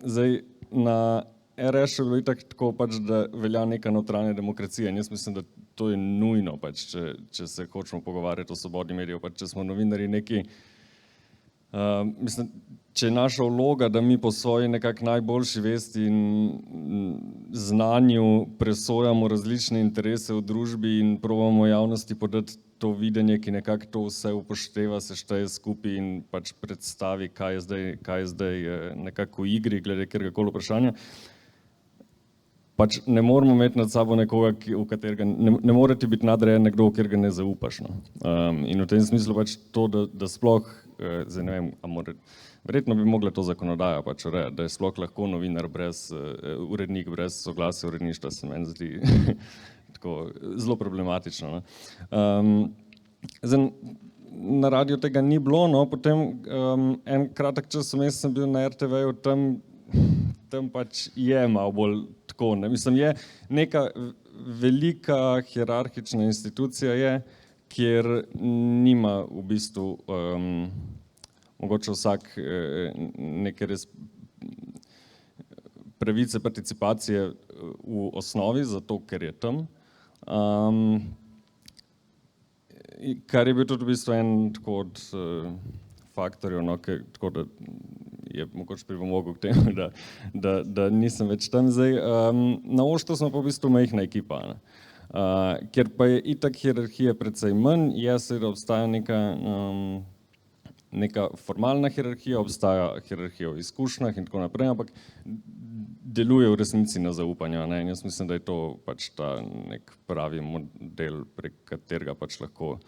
Zdaj, na RS je bilo itak tako, pač, da velja neka notranja demokracija in jaz mislim, da to je nujno, pač, če se hočemo pogovarjati o svobodi medijev, pač, če smo novinarji neki, mislim, če je naša vloga, da mi po svoji nekako najboljši vesti in znanju presojamo različne interese v družbi in probamo javnosti podati to videnje, ki nekako to vse upošteva, se šteje skupaj in pač predstavi, kaj je zdaj nekako v igri, glede kateregakoli vprašanja. Pač ne moramo imeti nad sabo nekoga, v katerega ne more ti biti nadrejen nekdo, v katerega ne zaupaš. No. In v tem smislu pač to, da sploh, zdaj ne vem, verjetno bi mogla to zakonodaja pač urejati, da je sploh lahko novinar urednik brez soglasja uredništva, se meni zdi tako zelo problematično. No. Zdaj, na radiju tega ni bilo, no, potem en kratek čas vmes sem bil na RTV-ju, tam pač je malo bolj tako, ne. Mislim, je neka velika hierarhična institucija je, kjer nima v bistvu mogoče vsak neke res pravice participacije v osnovi, zato ker je tam. Kar je bil tudi v bistvu en tako od faktorjev, no, tako da je mogoče pripomogel k temu, da nisem več tam zdaj. Na Oštu smo pa v bistvu majhna ekipa, ne. Ker pa je itak hierarhija precej manj, je seveda obstaja neka formalna hierarhija, obstaja hierarhija v izkušnjah in tako naprej, ampak deluje v resnici na zaupanju, ne, in jaz mislim, da je to pač ta nek pravi model, prek katerega pač lahko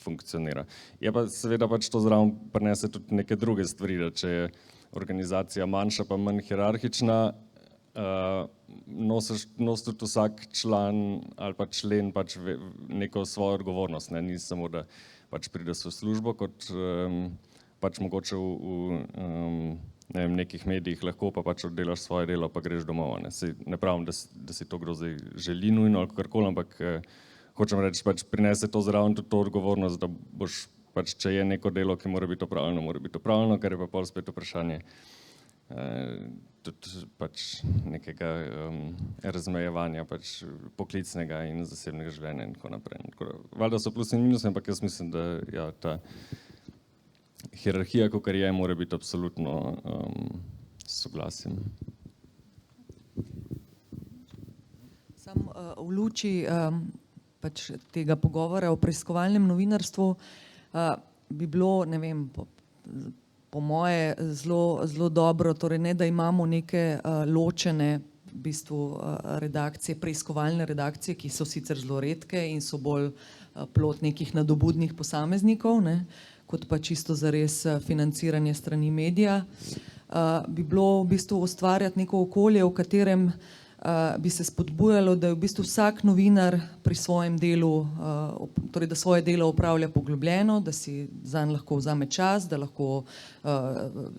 funkcionira. Je pa seveda pač to zraven prinese tudi neke druge stvari, da če je organizacija manjša pa manj hierarhična, nosi tudi vsak član ali pa člen pač neko svojo odgovornost, ne? Ni samo, da pač prideš v službo, kot pač mogoče ne vem, nekih medijih lahko pa pač oddelaš svoje delo pa greš domov. Ne pravim, da si to kdo zdaj želi nujno ali kakorkoli, ampak hočem reči, pač prinese to zraven tudi to odgovornost, da boš pač, če je neko delo, ki mora biti opravljeno, kar je pa pol spet vprašanje tudi pač nekega razmejevanja pač poklicnega in zasebnega življenja in tako naprej. Valjda so plusi in minusi, ampak jaz mislim, da ja, ta hierarhija, kakor je, mora biti absolutno soglasjem. Sam v luči pač tega pogovora o preiskovalnem novinarstvu bi bilo, ne vem, po moje zelo dobro, torej ne, da imamo neke ločene v bistvu redakcije, preiskovalne redakcije, ki so sicer zelo redke in so bolj plod nekih nadobudnih posameznikov, ne, kot pa čisto zares financiranje strani medija. Bi bilo v bistvu ustvarjati neko okolje, v katerem bi se spodbujalo, da je v bistvu vsak novinar pri svojem delu, torej da svoje delo opravlja poglobljeno, da si zanj lahko vzame čas, da lahko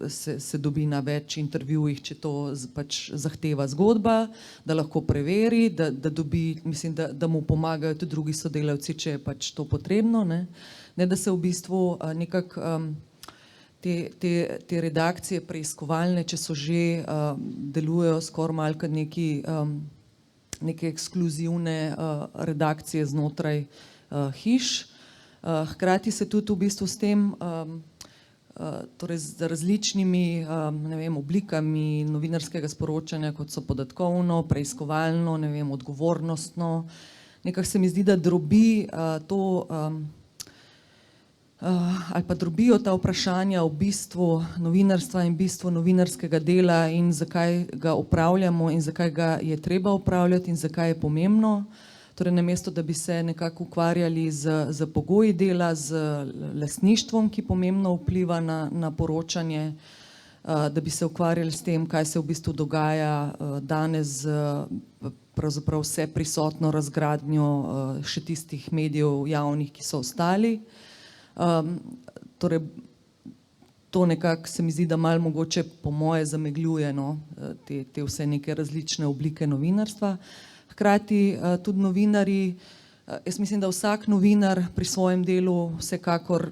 se dobi na več intervjujih, če to pač zahteva zgodba, da lahko preveri, da dobi, mislim, da mu pomagajo tudi drugi sodelavci, če je pač to potrebno, ne da se v bistvu nekako te redakcije preiskovalne, če so že, delujejo skoraj malo kot neke ekskluzivne redakcije znotraj hiš. Hkrati se tudi v bistvu s tem, torej z različnimi, ne vem, oblikami novinarskega sporočanja, kot so podatkovno, preiskovalno, ne vem, odgovornostno, nekako se mi zdi, da drobi to ali pa drobijo ta vprašanja o bistvu novinarstva in bistvu novinarskega dela in zakaj ga opravljamo in zakaj ga je treba opravljati in zakaj je pomembno. Torej namesto, da bi se nekako ukvarjali z pogoji dela, z lastništvom, ki pomembno vpliva na poročanje, da bi se ukvarjali s tem, kaj se v bistvu dogaja danes z pravzaprav vse prisotno razgradnjo še tistih medijev javnih, ki so ostali. Torej, to nekako se mi zdi, da malo mogoče po moje zamegljuje te vse neke različne oblike novinarstva. Hkrati tudi novinarji, jaz mislim, da vsak novinar pri svojem delu vsekakor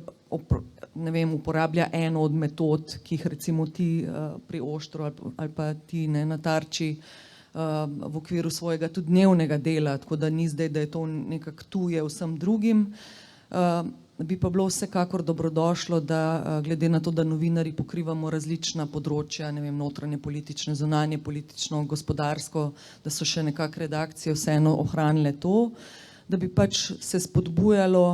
ne vem, uporablja eno od metod, ki jih recimo ti pri Oštru ali pa ti na Tarči v okviru svojega tudi dnevnega dela, tako da ni zdaj, da je to nekako tuje vsem drugim. Bi pa bilo vsekakor dobrodošlo, da glede na to, da novinarji pokrivamo različna področja, ne vem, notranje politične, zunanje politično, gospodarsko, da so še nekako redakcije vseeno ohranile to, da bi pač se spodbujalo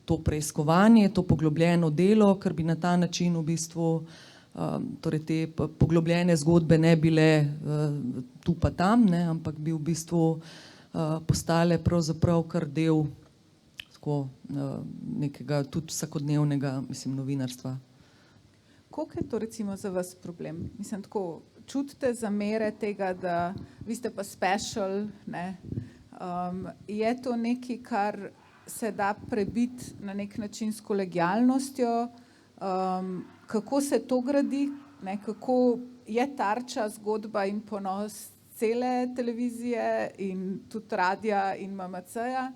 to preiskovanje, to poglobljeno delo, ker bi na ta način v bistvu torej te poglobljene zgodbe ne bile tu pa tam, ne, ampak bi v bistvu postale pravzaprav kar del nekega tudi vsakodnevnega, mislim, novinarstva. Koliko je to recimo za vas problem? Mislim, tako, čutite zamere tega, da vi ste pa special, ne? Je to nekaj, kar se da prebiti na nek način s kolegialnostjo? Kako se to gradi? Ne? Kako je Tarča zgodba in ponos cele televizije in tudi radia in MMC-ja?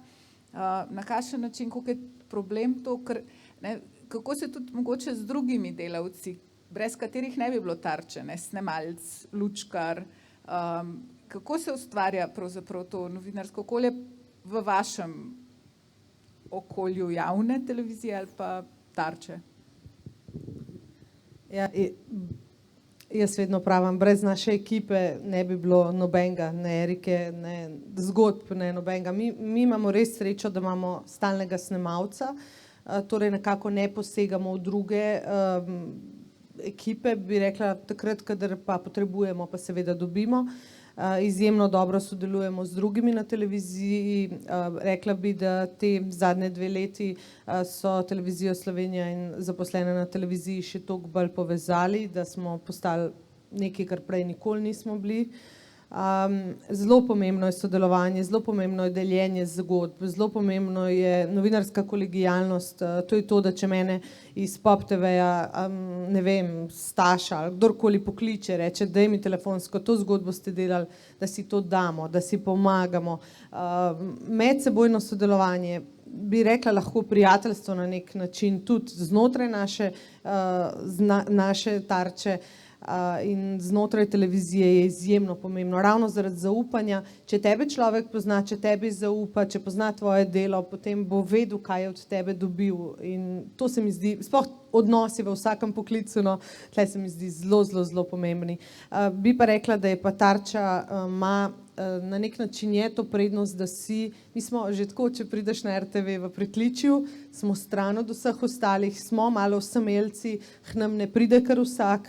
Na kakšen način, koliko je problem to, ker, ne, kako se tudi mogoče z drugimi delavci, brez katerih ne bi bilo Tarče, ne, snemalc, lučkar, kako se ustvarja pravzaprav to novinarsko okolje v vašem okolju javne televizije ali pa Tarče? Ja, jaz vedno pravim, brez naše ekipe ne bi bilo nobenega, ne Erike, ne zgodb, ne nobenega. Mi imamo res srečo, da imamo stalnega snemalca, torej nekako ne posegamo v druge ekipe, bi rekla, takrat, kadar pa potrebujemo, pa seveda dobimo. Izjemno dobro sodelujemo z drugimi na televiziji. Rekla bi, da te zadnje 2 leti so Televizijo Slovenija in zaposlene na televiziji še toliko bolj povezali, da smo postali nekaj, kar prej nikoli nismo bili. Zelo pomembno je sodelovanje, zelo pomembno je deljenje zgodb, zelo pomembno je novinarska kolegijalnost. To je to, da če mene iz Pop TV-ja, ne vem, Staša ali kdorkoli pokliče, reče, daj mi telefonsko, to zgodbo ste delali, da si to damo, da si pomagamo. Medsebojno sodelovanje, bi rekla lahko prijateljstvo na nek način, tudi znotraj naše tarče, in znotraj televizije je izjemno pomembno, ravno zaradi zaupanja. Če tebe človek pozna, če tebi zaupa, če pozna tvoje delo, potem bo vedel, kaj je od tebe dobil. In to se mi zdi, sploh odnosi v vsakem poklicu, no, tle se mi zdi zelo, zelo, zelo pomembni. Bi pa rekla, da je pa Tarča ima na nek način je to prednost, da mi smo že tako, če prideš na RTV v pritličju, smo stran od vseh ostalih, smo malo osamelci, k nam ne pride kar vsak,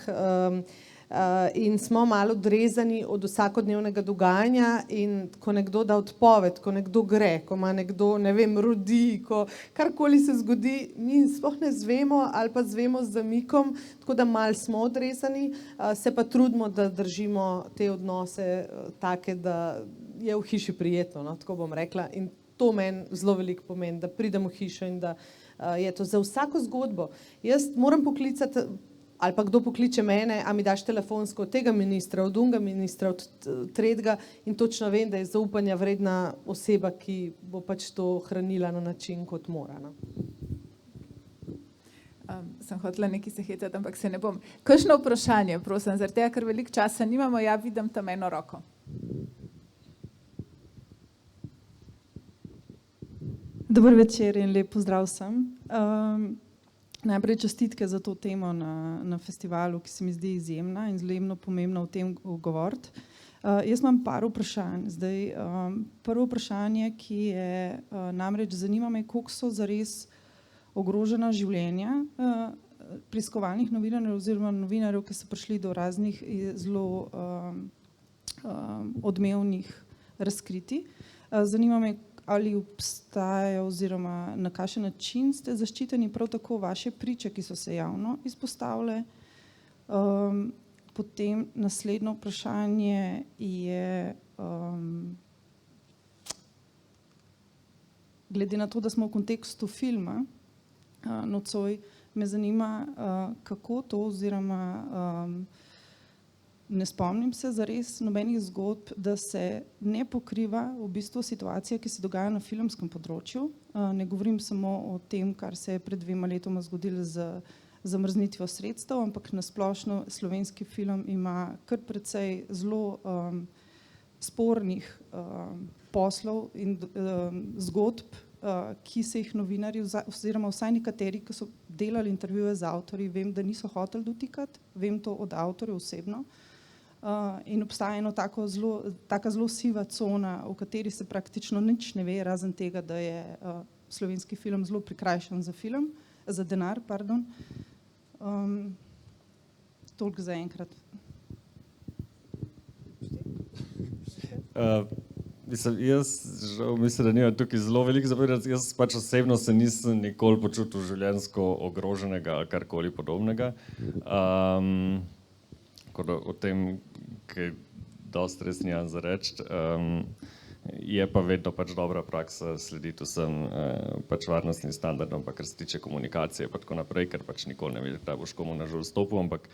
in smo malo odrezani od vsakodnevnega dogajanja, in ko nekdo da odpoved, ko nekdo gre, ko ima nekdo, ne vem, rodi, ko karkoli se zgodi, mi sploh ne zvemo ali pa zvemo z zamikom, tako da malo smo odrezani, se pa trudimo, da držimo te odnose take, da je v hiši prijetno, no, tako bom rekla, in to meni zelo veliko pomeni, da pridem v hišo in da je to za vsako zgodbo. Jaz moram poklicati, ali pa kdo pokliče mene, a mi daš telefonsko od tega ministra, od unga ministra, od tretjega, in točno vem, da je zaupanja vredna oseba, ki bo pač to hranila na način, kot mora. No. Sem hotela nekaj se hecati, ampak se ne bom. Kakšno vprašanje, prosim, zaradi tega, ker veliko časa nimamo, ja vidim tam eno roko. Dober večer in lep pozdrav vsem. Najprej čestitke za to temo na festivalu, ki se mi zdi izjemna in zelo pomembno o tem govoriti. Jaz imam par vprašanj. Zdaj, prvo vprašanje, ki je namreč zanima me, koliko so zares ogrožena življenja preiskovalnih novinarjev oziroma novinarjev, ki so prišli do raznih zelo odmevnih razkritij. Zanima me, ali obstajajo oziroma na kakšen način ste zaščiteni, prav tako vaše priče, ki so se javno izpostavile. Potem naslednje vprašanje je, glede na to, da smo v kontekstu filma nocoj, me zanima, kako to oziroma ne spomnim se zares nobenih zgodb, da se ne pokriva v bistvu situacija, ki se dogaja na filmskem področju. Ne govorim samo o tem, kar se je pred 2 letoma zgodilo z zamrznitvijo sredstev, ampak na splošno slovenski film ima kar precej zelo spornih poslov in zgodb, ki se jih novinarji oziroma vsaj nekateri, ki so delali intervjuje z avtorji, vem, da niso hoteli dotikati, vem to od avtorjev osebno. In obstaja eno taka zelo siva cona, v kateri se praktično nič ne ve, razen tega, da je slovenski film zelo prikrajšan za denar, pardon. Toliko za enkrat. Mislim, da nimam tukaj zelo veliko zapovedati. Jaz pač osebno se nisem nikoli počutil življenjsko ogroženega ali karkoli podobnega. O tem, kaj dosti res nimam za reči. Je pa vedno pač dobra praksa slediti vsem pač varnostnim standardom, pa kar se tiče komunikacije pa tako naprej, ker pač nikoli ne veš, kdaj boš komu na žul stopil, ampak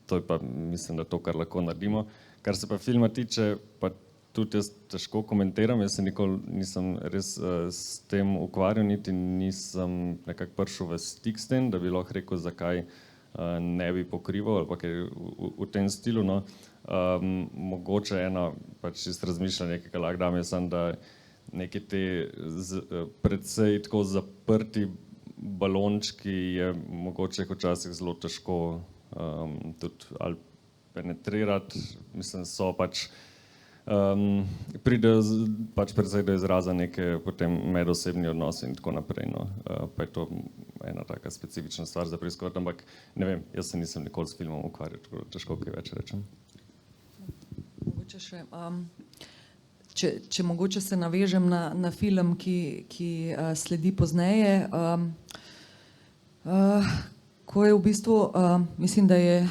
to je pa mislim, da to, kar lahko naredimo. Kar se pa filma tiče, pa tudi jaz težko komentiram, jaz se nikoli nisem res s tem ukvarjal, niti nisem nekako prišel v stik s tem, da bi lahko rekel, zakaj ne bi pokrival ali pa kaj v tem stilu. No. Mogoče eno pač čisto razmišljanje, ki ga lahko dam, je samo, da neki te predvsej tako zaprti balončki je mogoče včasih zelo težko tudi ali penetrirati, mislim, so pač pridejo pač predvsej do izraza neke potem medosebni odnosi in tako naprej. No. Pa je to ena taka specifična stvar za preiskovati, ampak ne vem, jaz se nisem nikoli s filmom ukvarjal, tako težko kaj več rečem. Mogoče še, če mogoče se navežem na film, ki sledi pozneje. Ko je v bistvu, mislim, da je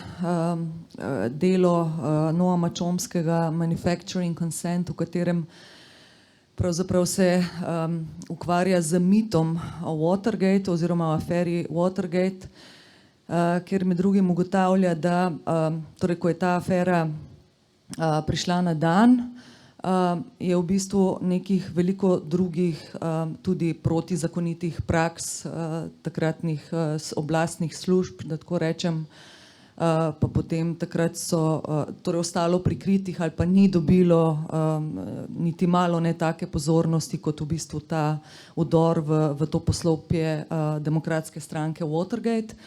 delo Noama Chomskega Manufacturing Consent, v katerem pravzaprav se ukvarja z mitom o Watergate oziroma o aferi Watergate, kjer med drugim ugotavlja, da torej, ko je ta afera prišla na dan, je v bistvu nekih veliko drugih tudi protizakonitih praks takratnih oblastnih služb, da tako rečem, pa potem takrat so torej ostalo prikritih ali pa ni dobilo niti malo ne take pozornosti kot v bistvu ta vdor v to poslopje demokratske stranke Watergate,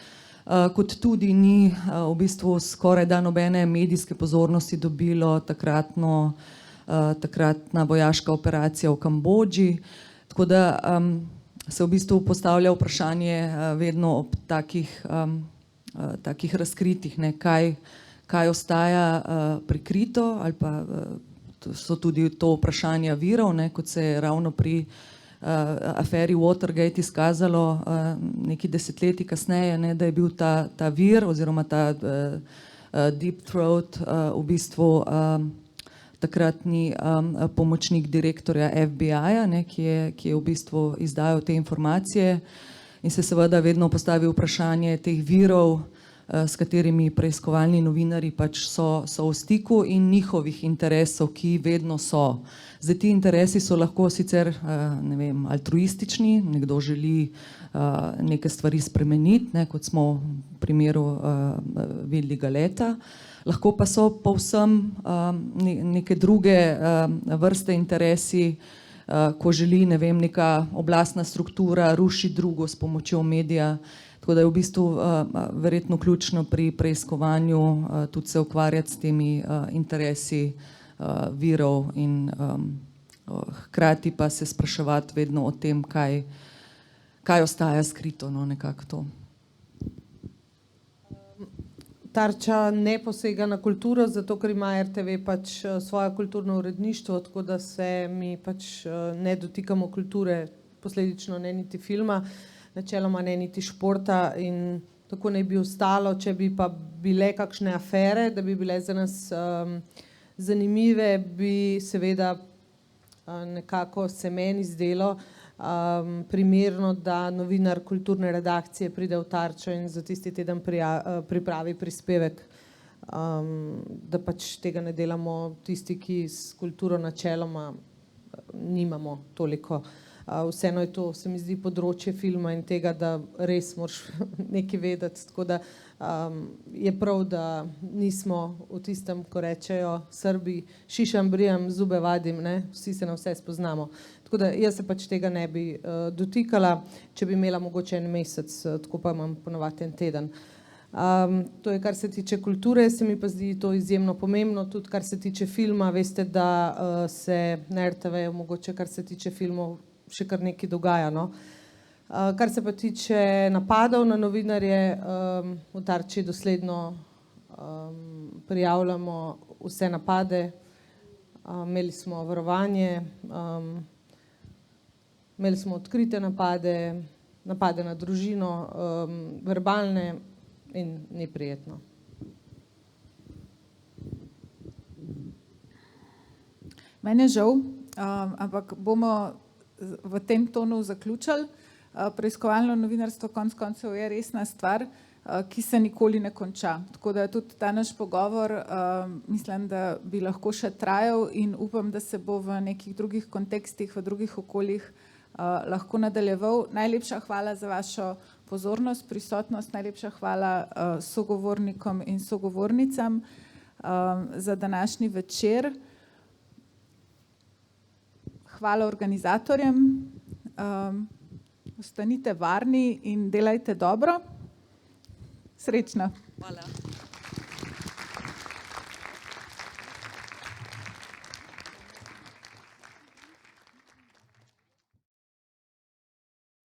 kot tudi ni v bistvu skoraj da nobene medijske pozornosti dobilo takratna vojaška operacija v Kambodži, tako da se v bistvu postavlja vprašanje vedno ob takih razkritih, ne, kaj ostaja prikrito, ali pa so tudi to vprašanja virov, ne, kot se je ravno pri aferi Watergate izkazalo nekaj desetletij kasneje, ne, da je bil ta vir oziroma ta Deep Throat v bistvu takratni pomočnik direktorja FBI-ja, ki je v bistvu izdajal te informacije in se seveda vedno postavi vprašanje teh virov, s katerimi preiskovalni novinarji pač so v stiku in njihovih interesov, ki vedno so. Zdaj, ti interesi so lahko sicer, ne vem, altruistični, nekdo želi neke stvari spremeniti, ne, kot smo v primeru videli Galeta, lahko pa so povsem neke druge vrste interesi, ko želi, ne vem, neka oblastna struktura ruši drugo s pomočjo medija, tako da je v bistvu verjetno ključno pri preiskovanju tudi se ukvarjati s temi interesi virov in hkrati pa se spraševati vedno o tem, kaj ostaja skrito, no, nekako to. Tarča ne posega na kulturo, zato ker ima RTV pač svoje kulturno uredništvo, tako da se mi pač ne dotikamo kulture, posledično ne niti filma, načeloma ne niti športa in tako ne bi ostalo, če bi pa bile kakšne afere, da bi bile za nas zanimive, bi seveda nekako se meni zdelo primerno, da novinar kulturne redakcije pride v Tarčo in za tisti teden pripravi prispevek, da pač tega ne delamo tisti, ki s kulturo načeloma nimamo toliko. Vseeno je to, se mi zdi, področje filma in tega, da res moraš nekaj vedeti, tako da je prav, da nismo v tistem, ko rečejo Srbi, šišam, brijam, zube vadim, ne? Vsi se na vse spoznamo. Tako da jaz se pač tega ne bi dotikala, če bi imela mogoče en mesec, tako pa imam ponovadi en teden. To je, kar se tiče kulture, se mi pa zdi to izjemno pomembno, tudi kar se tiče filma, veste, da se na RTV-ju mogoče, kar se tiče filmov, še kar nekaj dogaja, no. Kar se pa tiče napadov na novinarje, v Tarči dosledno prijavljamo vse napade, imeli smo varovanje, imeli smo odkrite napade, napade na družino, verbalne in ni prijetno. Meni je žal, ampak bomo v tem tonu zaključili. Preiskovalno novinarstvo konec koncev je resna stvar, ki se nikoli ne konča. Tako da tudi ta naš pogovor mislim, da bi lahko še trajal in upam, da se bo v nekih drugih kontekstih, v drugih okoljih lahko nadaljeval. Najlepša hvala za vašo pozornost, prisotnost, najlepša hvala sogovornikom in sogovornicam za današnji večer. Hvala organizatorjem, ostanite varni in delajte dobro. Srečno. Hvala.